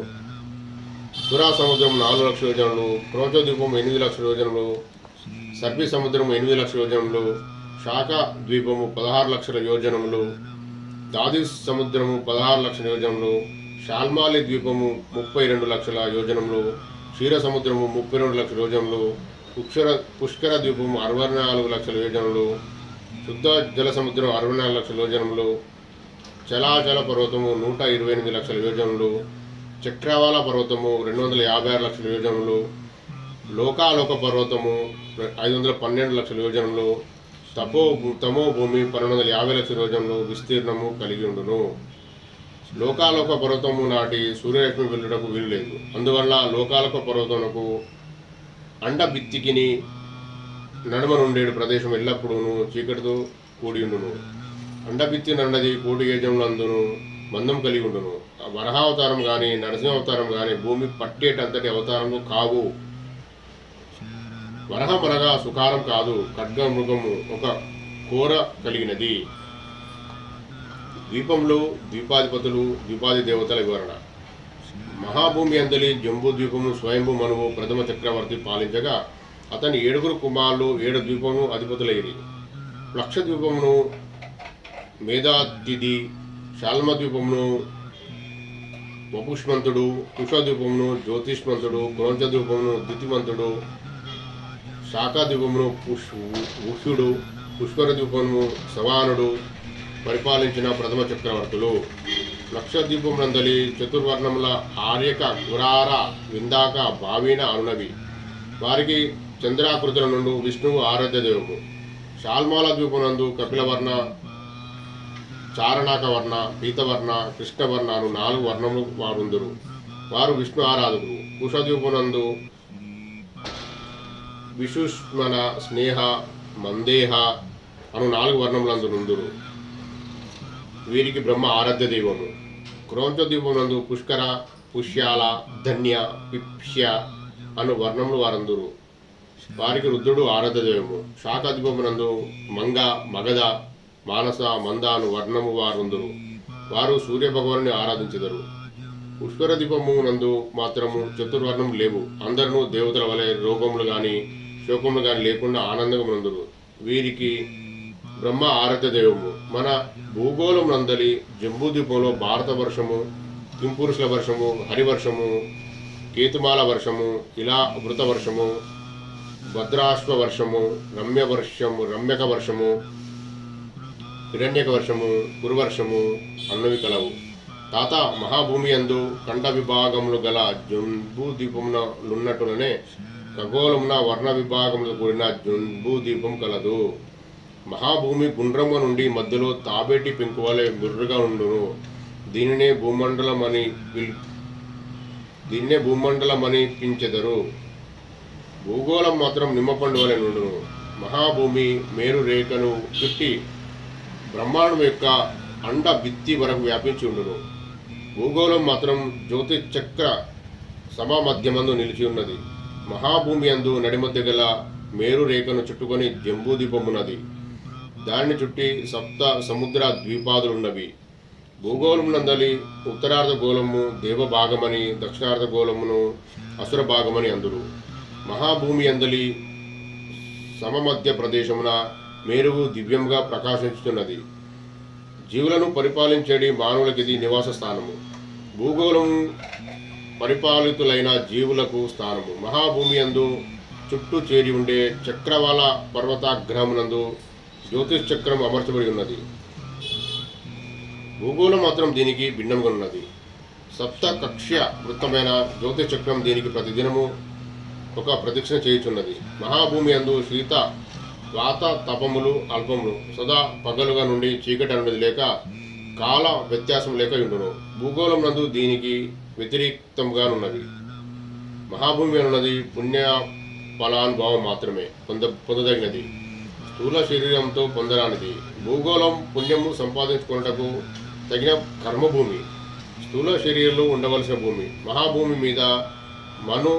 సురా సముద్రం 4,00,000 యోజనములు, క్రోచద్వీపము 8,00,000 యోజనములు, సర్పి సముద్రము 8,00,000 యోజనములు, శాఖ ద్వీపము 16,00,000 యోజనములు, దాది సముద్రము 16,00,000 యోజనములు, షాల్మాలి ద్వీపము 32,00,000 యోజనములు, క్షీర సముద్రము 32,00,000 యోజనములు, పుష్కర ద్వీపము 64,00,000 యోజనములు, శుద్ధ జల సముద్రం 64,00,000 యోజనములు, చలాచల పర్వతము 128,00,000 యోజనములు, చక్రవాల పర్వతము 256,00,000 యోజనములు, లోకాలోక పర్వతము 512,00,000 యోజనములు, తమో భూమి 1250,00,000 యోజనములు విస్తీర్ణము కలిగి ఉండును. లోకాలోక పర్వతము నాటి సూర్యరశ్మి వెళ్ళుటకు వీలు లేదు. అందువల్ల లోకాలోక పర్వతమునకు అండబిత్తికిని నడుమ నుండేడు ప్రదేశం ఎల్లప్పుడూ చీకటితో కూడి ఉండును. అండబిత్తి నండది కోటి గజములందును మందం కలిగి ఉండును. వరహావతారం కానీ నరసింహావతారం కానీ భూమి పట్టేటంతటి అవతారము కావు. వరహమనగా సుకారం కాదు, ఖడ్గ మృగము ఒక కోర కలిగినది. ద్వీపంలో ద్వీపాధిపతులు ద్వీపాది దేవతల వివరణ. మహాభూమి అందలి జంబూ ద్వీపము స్వయంభూ మనువు ప్రథమ చక్రవర్తి పాలించగా అతని 7 కుమారులు 7 ద్వీపము అధిపతులైరి. ప్లక్షద్వీపమును మేధాతిథి, శాల్మద్వీపమును వపుష్మంతుడు, కుషద్వీపమును జ్యోతిష్మంతుడు, క్రోంచద్వీపమును ద్యుతిమంతుడు, శాఖాద్వీపమును ఉషుడు, పుష్కర ద్వీపమును సవానుడు పరిపాలించిన ప్రథమ చక్రవర్తులు. లక్షద్వీపమునందలి చతుర్వర్ణముల ఆర్యక, గురార, విందాక, భావీన అనునవి. వారికి చంద్రాకృతుల నుండి విష్ణువు ఆరాధ్య దేవము. శాల్మాల ద్వీపమునందు కపిలవర్ణ, చారణాక వర్ణ, పీతవర్ణ, కృష్ణవర్ణ అను 4 వర్ణములు వారుందురు. వారు విష్ణు ఆరాధకులు. కుషద్వీపమునందు విశుష్మన, స్నేహ, మందేహ అను 4 వర్ణములందు నుందురు. వీరికి బ్రహ్మ ఆరాధ్య దైవము. క్రోంచద్వీపమునందు పుష్కర, పుష్యాల, ధన్య, పిప్ష్య అను వర్ణములు వారందురు. వారికి రుద్రుడు ఆరాధ్య దైవము. శాఖద్వీపమునందు మంగ, మగధ, మానస, మంద అను వర్ణము వారుందురు. వారు సూర్యభగవాను ఆరాధించెదరు. పుష్కర ద్వీపమునందు మాత్రము చతుర్వర్ణం లేవు. అందరూ దేవతల వలె రోగములు కానీ శోకములు కానీ లేకుండా ఆనందంగా నందురు. వీరికి బ్రహ్మ ఆరాధ్య దైవము. మన భూగోళం నందలి జంబూద్వీపంలో భారత వర్షము, కింపురుషుల వర్షము, హరివర్షము, కేతుమాల వర్షము, ఇలా వృత వర్షము, భద్రాశ్వ వర్షము, రమ్యక వర్షము, హిరణ్యక వర్షము, కురువర్షము అన్నవి కలవు. తాత మహాభూమి యందు ఖండ విభాగములు గల జంబూద్వీపములున్నట్టులనే ఖగోళమున వర్ణ విభాగములు కూడిన జంబూద్వీపం కలదు. మహాభూమి గుండ్రము నుండి మధ్యలో తాబేటి పెంకు వలె గుర్రుగా ఉండును. దీనినే భూమండలమని పించెదరు. భూగోళం మాత్రం నిమ్మపండు వలె నుండును. మహాభూమి మేరు రేఖను చుట్టి బ్రహ్మాండం యొక్క అండ భిత్తి వరకు వ్యాపించి ఉండును. భూగోళం మాత్రం జ్యోతిచక్ర సమామధ్యమందు నిలిచి ఉన్నది. మహాభూమి అందు నడిమధ్య గల మేరు రేఖను చుట్టుకొని జంబూద్వీపమున్నది. దానిని చుట్టి 7 సముద్ర ద్వీపాదులున్నవి. భూగోళం నందలి ఉత్తరార్ధ గోళము దేవభాగమని, దక్షిణార్ధ గోళమును అసుర భాగమని అందురు. మహాభూమి అందలి సమమధ్య ప్రదేశమున మేరువు దివ్యంగా ప్రకాశించుతున్నది. జీవులను పరిపాలించేది మానవులకి ఇది నివాస స్థానము. భూగోళం పరిపాలితులైన జీవులకు స్థానము. మహాభూమి యందు చుట్టూ చేరి ఉండే చక్రవాల పర్వతాగ్రహమునందు జ్యోతిశ్చక్రం అమర్చబడి ఉన్నది. భూగోళం మాత్రం దీనికి భిన్నంగా ఉన్నది. సప్త కక్ష్య వృత్తమైన జ్యోతిశ్చక్రం దీనికి ప్రతిదినము ఒక ప్రదక్షిణ చేయుచున్నది. మహాభూమి యందు శీత వాత తపములు అల్పములు సదా పగలుగా నుండి చీకటి అనున్నది లేక కాల వ్యత్యాసం లేక ఉండును. భూగోళం నందు దీనికి వ్యతిరేక్తంగానున్నది. మహాభూమి అనున్నది పుణ్య ఫలానుభావం మాత్రమే పొందదగినది, స్థూల శరీరంతో పొందరానిది. భూగోళం పుణ్యము సంపాదించుకున్నటకు తగిన కర్మభూమి, స్థూల శరీరంలో ఉండవలసిన భూమి. మహాభూమి మీద మను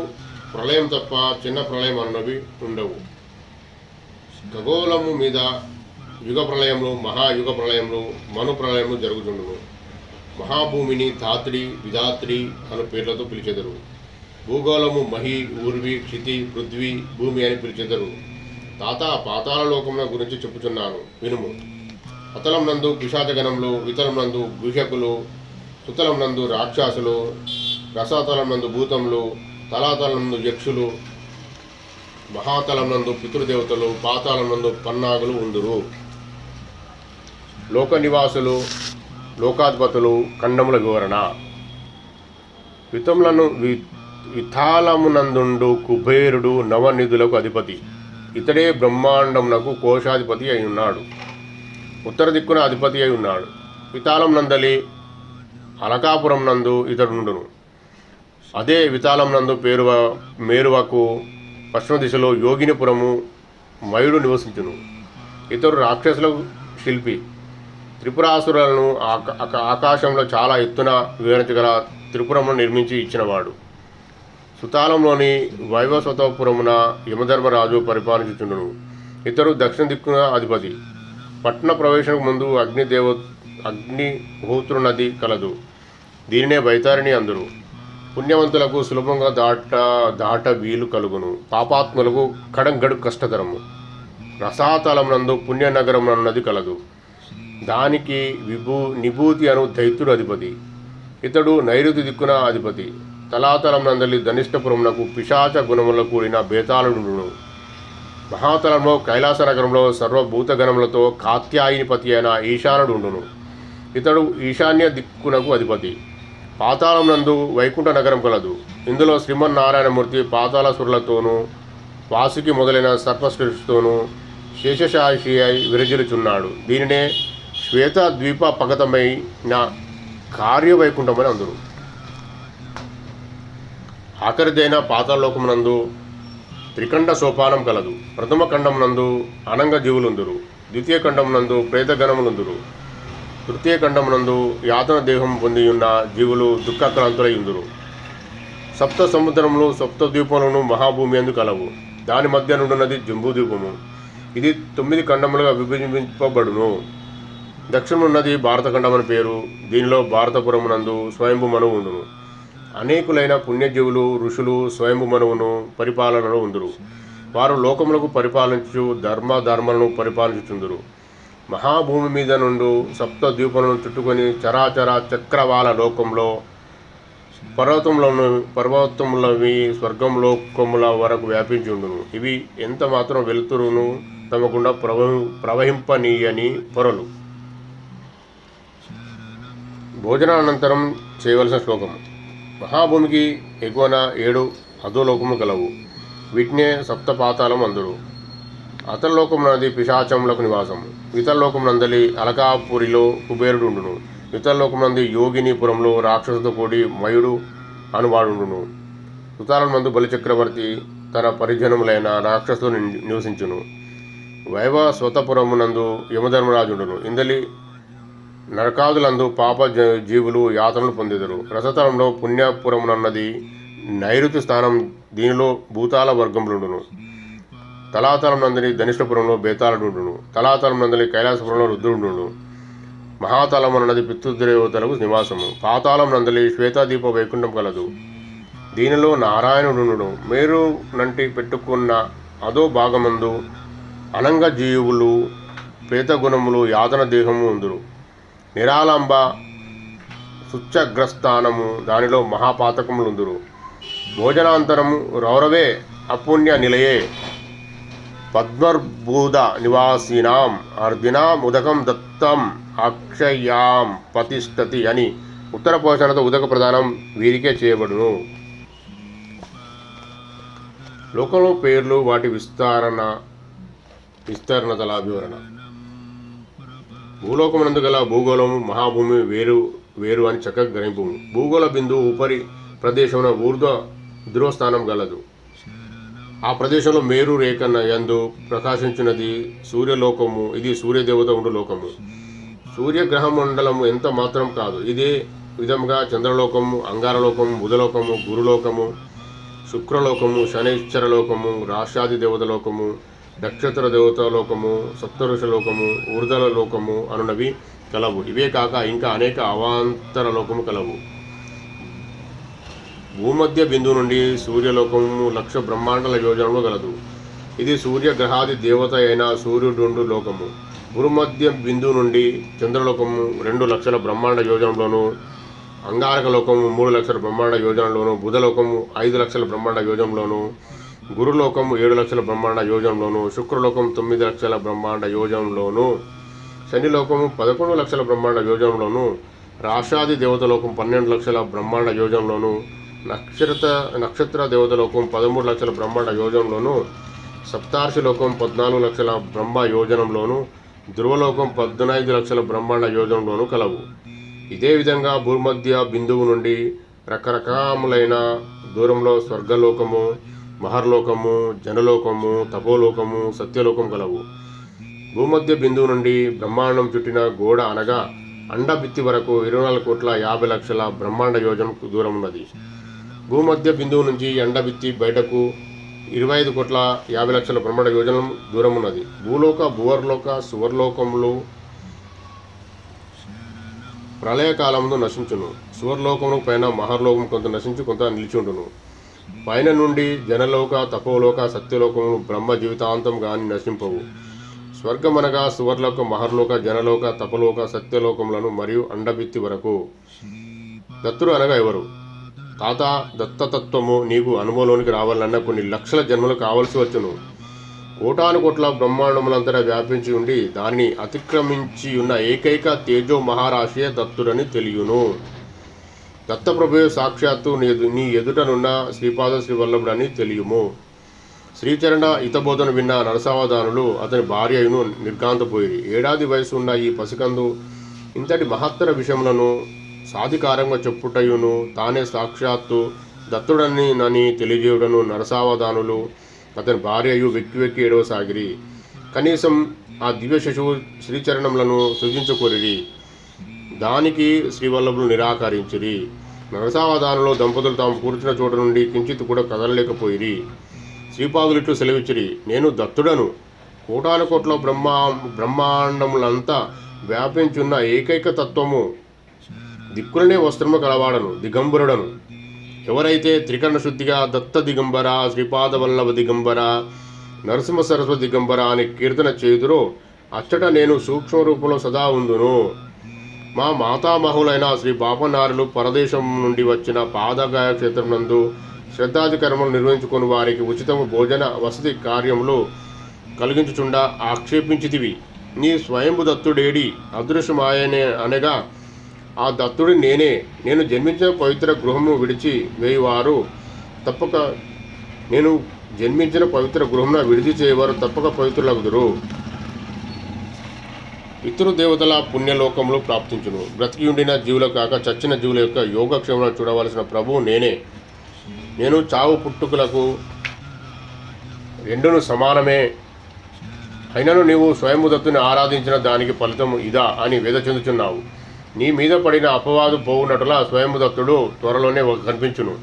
ప్రళయం తప్ప చిన్న ప్రళయం అన్నవి ఉండవు. ఖగోళము మీద యుగ ప్రళయంలో మహాయుగ ప్రళయంలో మను ప్రళయంలో జరుగుతుండును. మహాభూమిని ధాత్రి విధాత్రి అను పేర్లతో పిలిచెదరు. భూగోళము మహి ఊర్వి క్షితి పృథ్వీ భూమి అని పిలిచెదరు. తాత పాతాళ లోకముల గురించి చెప్పుచున్నాను వినుము. అతలం నందు పిశాచగణములు, వితలం నందు గుహకులు, సుతలం నందు రాక్షసులు, రసాతలం నందు భూతములు, తలాతలం నందు యక్షులు, మహాతలం నందు పితృదేవతలు, పాతాళం నందు పన్నాగులు ఉందురు. లోక నివాసులు, లోకాధిపతులు. ఖండముల వివరణ. వితాళమునందుండు కుబేరుడు నవనిధులకు అధిపతి. ఇతడే బ్రహ్మాండమునకు కోశాధిపతి అయి ఉన్నాడు. ఉత్తర దిక్కున అధిపతి అయి ఉన్నాడు. వితాళం నందలి అలకాపురం నందు ఇతడుండును. అదే వితాళం నందు మేరువకు పశ్చిమ దిశలో యోగినిపురము మయుడు నివసించును. ఇతడు రాక్షసులకు శిల్పి. త్రిపురాసురులను ఆకాశంలో చాలా ఎత్తున వివరించగల త్రిపురమును నిర్మించి ఇచ్చినవాడు. సుతాలంలోని వైవస్వతపురమున యమధర్మరాజు పరిపాలించుచుండును. ఇతడు దక్షిణ దిక్కున అధిపతి. పట్టణ ప్రవేశకు ముందు అగ్నిహోత్రు నది కలదు. దీనినే బైతారిణి అందురు. పుణ్యవంతులకు సులభంగా దాట వీలు కలుగును. పాపాత్ములకు కడంగడు కష్టతరము. రసాతలమునందు పుణ్యనగరం అన్నది కలదు. దానికి నిభూతి అను దైత్యుడు అధిపతి. ఇతడు నైరుతి దిక్కున అధిపతి. తలాతలం నందలి ధనిష్టపురమునకు పిశాచ గుణముల కూడిన బేతాళుడును. మహాతలంలో కైలాస నగరంలో సర్వభూతగణములతో కాత్యాయనిపతి అయిన ఈశానుడు ఉండును. ఇతడు ఈశాన్య దిక్కునకు అధిపతి. పాతాళం నందు వైకుంఠ నగరం కలదు. ఇందులో శ్రీమన్నారాయణమూర్తి పాతాళసురులతోనూ వాసుకి మొదలైన సర్పశ్రేష్ఠతోనూ శేషశాయి అయి విరజిల్లుచున్నాడు. దీనినే శ్వేత ద్వీప పగతమైన కార్యవైకుంఠమని అందురు. ఆఖరిదైన పాతాళలోకమునందు త్రికండ సోపానం కలదు. ప్రథమ ఖండమునందు అనంగ జీవులుందురు. ద్వితీయ ఖండమునందు ప్రేతగణములుందురు. తృతీయ ఖండమునందు యాతన దేహం పొందియున్న జీవులు దుఃఖక్రాంతులయుందురు. సప్త సముద్రములు సప్త ద్వీపములను మహాభూమి అందు కలవు. దాని మధ్య నుండున్నది జంబూద్వీపము. ఇది 9 ఖండములుగా విభజింపబడును. దక్షిణమున్నది భారతఖండం అని పేరు. దీనిలో భారతపురమునందు స్వయంభు మనువు ఉండును. అనేకులైన పుణ్యజీవులు ఋషులు స్వయంభు మనువును పరిపాలనలో ఉందురు. వారు లోకములకు పరిపాలించు ధర్మాలను పరిపాలించుచుందురు. మహాభూమి మీద నుండి సప్త ద్వీపములను చుట్టుకొని చరాచర చక్రవాల లోకంలో పర్వతములవి స్వర్గంలోకముల వరకు వ్యాపించి ఉండును. ఇవి ఎంత మాత్రం వెలుతురును తమకుండా ప్రవహింపనీయని పొరలు. భోజనానంతరం చేయవలసిన శ్లోకము. మహాభూమికి ఎగువన 7 అధోలోకములు కలవు. వీటినే సప్తపాతాళం అందురు. అతలోకమునది పిశాచములకు నివాసము. వితల్లోకమునందలి అలకాపురిలో కుబేరుడు ఉండును. వితల్లోకమునంది యోగినిపురంలో రాక్షసుతో కూడి మయుడు అనువాడుండును. సుతాలమందు బలిచక్రవర్తి తన పరిజనములైన రాక్షసులు నివసించును. వైవస్వతపురమునందు యమధర్మరాజుండును. ఇందలి నరకాదులందు పాప జీవులు యాతనలు పొందెదరు. రసతలంలో పుణ్యపురమునన్నది నైరుతి స్థానం. దీనిలో భూతాల వర్గములుండును. తలాతలం నందని ధనిష్టపురంలో బేతాళుడుండును. తలాతలం నందని కైలాసపురంలో రుద్రుడుండును. మహాతలం అన్నది పితృదేవతలకు నివాసము. పాతాళం నందలి శ్వేతాదీప వైకుంఠం కలదు. దీనిలో నారాయణుడుండును. మేరు నంటి పెట్టుకున్న అదో భాగమందు అనంగ జీవులు ప్రేతగుణములు యాతన దేహము ఉందురు. నిరాలంబ శుచ్చగ్రస్థానము, దానిలో మహాపాతకములుందురు. భోజనాంతరము రౌరవే అపుణ్య నిలయే పద్మర్భూత నివాసీనాం అర్దినాముదకం దత్తం అక్షయాం పతిష్టతి అని ఉత్తర పోషణతో ఉదక ప్రదానం వీరికే చేయబడును. లోకంలో పేర్లు, వాటి విస్తరణతల వివరణ. భూలోకమునందు గల భూగోళము, మహాభూమి వేరు వేరు అని చక్కగా గ్రహింపు. భూగోళ బిందువు ఉపరి ప్రదేశమున ఊర్ధ్వ ధ్రువస్థానం గలదు. ఆ ప్రదేశంలో మేరు రేఖ యందు ప్రకాశించినది సూర్యలోకము. ఇది సూర్యదేవత ఉండు లోకము. సూర్యగ్రహ మండలము ఎంత మాత్రం కాదు. ఇదే విధంగా చంద్రలోకము, అంగారలోకము, బుధలోకము, గురులోకము, శుక్రలోకము, శనైశ్చరలోకము, రాష్ట్రాది దేవతలోకము, నక్షత్ర దేవతలోకము, సప్తఋషలోకము, ఊర్ధల లోకము అనునవి కలవు. ఇవే కాక ఇంకా అనేక అవాంతర లోకము కలవు. భూమధ్య బిందువు నుండి సూర్యలోకము 1,00,000 బ్రహ్మాండాల యోజనంలో గలదు. ఇది సూర్యగ్రహాది దేవత అయిన సూర్యుడుండు లోకము. భూమధ్య బిందువు నుండి చంద్రలోకము 2,00,000 బ్రహ్మాండ యోజనంలోను, అంగారక లోకము 3,00,000 బ్రహ్మాండ యోజనంలోను, బుధలోకము 5,00,000 బ్రహ్మాండ యోజనంలోను, గురులోకము 7,00,000 బ్రహ్మాండ యోజనంలోను, శుక్రలోకం 9,00,000 బ్రహ్మాండ యోజనంలోను, శనిలోకము 11,00,000 బ్రహ్మాండ యోజనంలోను, రాష్ట్రాది దేవతలోకం 12,00,000 బ్రహ్మాండ యోజనంలోను, నక్షత్ర దేవతలోకం 13,00,000 బ్రహ్మాండ యోజనంలోను, సప్తార్షి లోకం 14,00,000 బ్రహ్మ యోజనంలోను, ధ్రువలోకం 15,00,000 బ్రహ్మాండ యోజనంలోను కలవు. ఇదే విధంగా భూమధ్య బిందువు నుండి రకరకాములైన దూరంలో స్వర్గలోకము, మహర్లోకము, జనలోకము, తపోలోకము, సత్యలోకం కలవు. భూమధ్య బిందువు నుండి బ్రహ్మాండం చుట్టిన గోడ అనగా అండబిత్తి వరకు 24,50,00,000 బ్రహ్మాండ యోజనం దూరం ఉన్నది. భూమధ్య బిందువు నుంచి ఎండబిత్తి బయటకు 25,50,00,000 బ్రహ్మాండ యోజనం దూరం ఉన్నది. భూలోక, భువర్లోక, సువర్లోకములు ప్రళయకాలమును నశించును. సువర్లోకము పైన మహర్లోకం కొంత నశించి కొంత నిలిచిఉండును. పైన నుండి జనలోక, తపోలోక, సత్యలోకము బ్రహ్మ జీవితాంతం గాని నశింపవు. స్వర్గమనగా సువర్లోక, మహర్లోక, జనలోక, తపలోక, సత్యలోకములను మరియు అండబిత్తి వరకు. దత్తుడు అనగా ఎవరు? తాత, దత్తతత్వము నీకు అనుభవంలోనికి రావాలన్నా కొన్ని లక్షల జన్మలు కావలసి వచ్చును. కోటాను కోట్ల బ్రహ్మాండములంతటా వ్యాపించి ఉండి దానిని అతిక్రమించి ఉన్న ఏకైక తేజో మహారాశియే దత్తుడని తెలియను. దత్తప్రభు సాక్షాత్తు నీ ఎదుటనున్న శ్రీపాద శ్రీవల్లభుడని తెలియము. శ్రీచరణ హితబోధన విన్న నరసావధానులు అతని భార్యను నిర్గాంతపోయి, ఏడాది వయసు ఉన్న ఈ పసికందు ఇంతటి మహత్తర విషయములను సాధికారంగా చెప్పుటయును తానే సాక్షాత్తు దత్తుడని తెలియజేయుడను నరసావధానులు అతని భార్యయు వెక్కి వెక్కి ఏడవసాగిరి. కనీసం ఆ దివ్య శిశువు శ్రీచరణములను సృజించుకొరిరి. దానికి శ్రీవల్లభులు నిరాకరించిరి. నరసావధానంలో దంపతులు తాము కూర్చున్న చోట నుండి కించిత్ కూడా కదలలేకపోయిరి. శ్రీపాదులు ఇట్లు సెలవిచ్చిరి, నేను దత్తుడను. కోటాను కోట్ల బ్రహ్మాండములంతా వ్యాపించున్న ఏకైక తత్వము. దిక్కులనే వస్త్రము కలవాడను, దిగంబరుడను. ఎవరైతే త్రికరణ శుద్ధిగా దత్త దిగంబర, శ్రీపాదవల్లభ దిగంబర, నరసింహ సరస్వతి దిగంబర అని కీర్తన చేయుదురో అచ్చట నేను సూక్ష్మ రూపంలో సదా ఉందును. మా మాతామహులైన శ్రీ పాపనారులు పరదేశం నుండి వచ్చిన పాదగాయ క్షేత్రం నందు శ్రద్ధాది కర్మలు నిర్వహించుకుని వారికి ఉచితము భోజన వసతి కార్యములు కలిగించుచుండా ఆక్షేపించితివి. నీ స్వయంభు దత్తుడేడి అదృశ్యమాయనే అనగా ఆ దత్తుడి నేనే. నేను జన్మించిన పవిత్ర గృహము విడిచి వేయువారు తప్పక నేను జన్మించిన పవిత్ర గృహమున విడిచి చేయవారు తప్పక పవిత్రులగుదురు. పితృదేవతల పుణ్యలోకములు ప్రాప్తించును. బ్రతికి ఉండిన జీవుల కాక చచ్చిన జీవుల యొక్క యోగక్షేమను చూడవలసిన ప్రభువు నేనే. నేను చావు పుట్టుకలకు రెండును సమానమే. అయినను నీవు స్వయంభుదత్తుని ఆరాధించిన దానికి ఫలితం ఇదా అని వేద చెందుచున్నావు. నీ మీద పడిన అపవాదు పోవునటులా స్వయంభుదత్తుడు త్వరలోనే కనిపించును.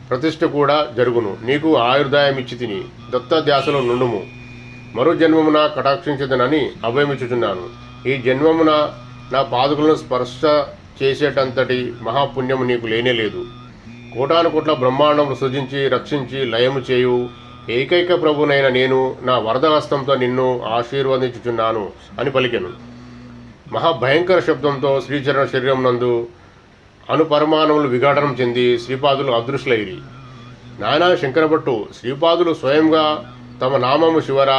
ప్రతిష్ఠ కూడా జరుగును. నీకు ఆయుర్దాయం ఇచ్చి తిని దత్తధ్యాసలో నుండుము. మరో జన్మమున కటాక్షించదనని అభయమిచ్చుచున్నాను. ఈ జన్మమున నా పాదుకులను స్పర్శ చేసేటంతటి మహాపుణ్యము నీకు లేనేలేదు. కోటాను కోట్ల బ్రహ్మాండమును సృజించి రక్షించి లయము చేయు ఏకైక ప్రభునైన నేను నా వరదహస్తంతో నిన్ను ఆశీర్వదించుచున్నాను అని పలికెను. మహాభయంకర శబ్దంతో శ్రీచరణ శరీరం నందు అణుపరమాణువులు విఘటనం చెంది శ్రీపాదులు అదృశ్యులైరి. నాయనా శంకరభట్టు, శ్రీపాదులు స్వయంగా తమ నామము శివర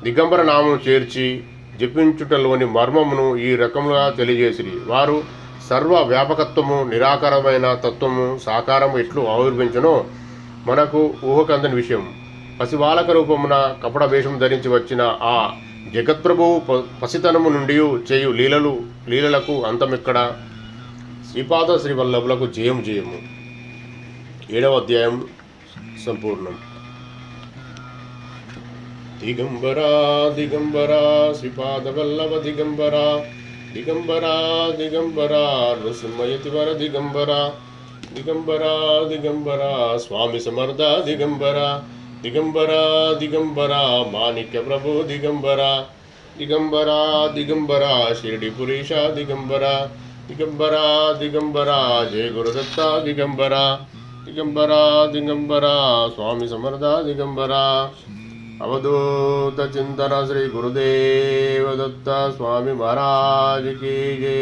దిగంబర నామము చేర్చి జపించుటలోని మర్మమును ఈ రకముగా తెలియజేసిరి. వారు సర్వ వ్యాపకత్వము, నిరాకారమైన తత్వము సాకారం ఎట్లు ఆవిర్భించునో మనకు ఊహకందని విషయం. పసిబాలక రూపమున కపట వేషం ధరించి వచ్చిన ఆ జగత్ప్రభువు పసితనము నుండి చేయు లీలలకు అంతమిక్కడ. శ్రీపాద శ్రీవల్లభులకు జయం జయము. 7వ అధ్యాయం సంపూర్ణం. దిగంబరా దిగంబరా శ్రీపాదవల్లభ దిగంబరా దిగంబరా దిగంబరా నృసింహయతివర దిగంబరా దిగంబరా దిగంబరా స్వామి సమర్థ దిగంబరా దిగంబరా దిగంబరా మాణిక్య ప్రభు దిగంబరా దిగంబరా దిగంబరా షిరిడి పురీష దిగంబరా దిగంబరా దిగంబరా జయ గురుదత్త దిగంబరా దిగంబరా దిగంబరా స్వామి సమర్థ దిగంబరా అవధూత చింతన శ్రీ గురుదేవ దత్త స్వామి మహారాజ్ కీ జై.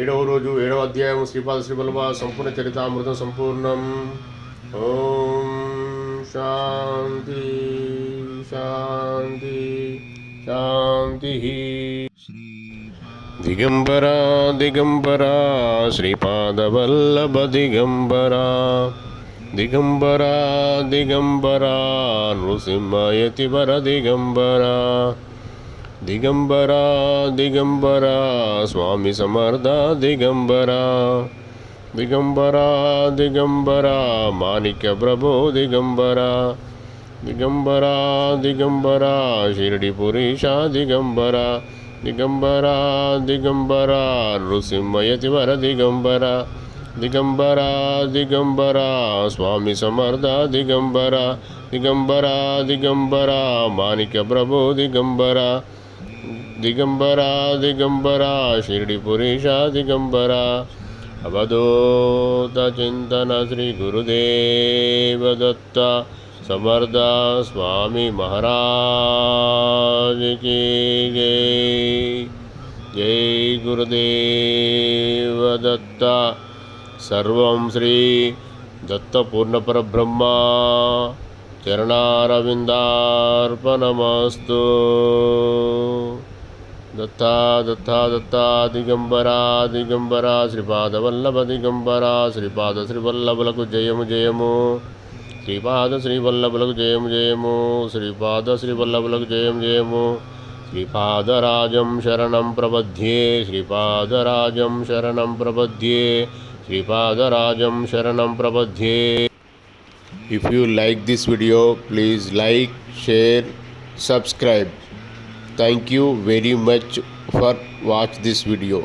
7వ రోజు 7వ అధ్యాయం శ్రీపాద శ్రీవల్లభ సంపూర్ణ చరితామృతం సంపూర్ణం. ఓం శాంతి శాంతి శాంతి. దిగంబరా దిగంబరా శ్రీపాదవల్లభ దిగంబరా దిగంబరా దిగంబరా నృసింహయతివర దిగంబరా దిగంబరా దిగంబరా స్వామి సమర్థ దిగంబరా దిగంబరా దిగంబరా మాణిక్య ప్రభు దిగంబరా దిగంబరా దిగంబరా షిరిడి పురీష దిగంబరా దిగంబరా దిగంబరా నృసింహయతివర దిగంబరా దిగంబరా దిగంబరా స్వామి సమర్థ దిగంబరా దిగంబరా దిగంబరా మాణిక్య ప్రభు దిగంబరా దిగంబరా దిగంబరా షిరిడి పురీష దిగంబరా అవధూత చింతన శ్రీ గురుదేవ దత్త సమర్థ స్వామి మహారాజ్ కీ జై. జై గురుదేవ దత్త. సర్వం శ్రీ దత్త పూర్ణపరబ్రహ్మ చరణారవిందార్పణమస్తు. దత్తా దత్తా దత్తా దిగంబరా దిగంబరా శ్రీపాదవల్లభ దిగంబరా శ్రీపాద శ్రీవల్లభులకు జయము జయము. శ్రీపాద శ్రీవల్లభులకు జయము జయము. శ్రీపాద శ్రీవల్లభులకు జయం జయము. శ్రీపాదరాజం శరణం ప్రపద్యే శ్రీపాదరాజం శరణం ప్రపద్యే శ్రీపాదరాజం శరణం ప్రపద్యే. If you like this video, please like, share, subscribe. Thank you very much for watch this video.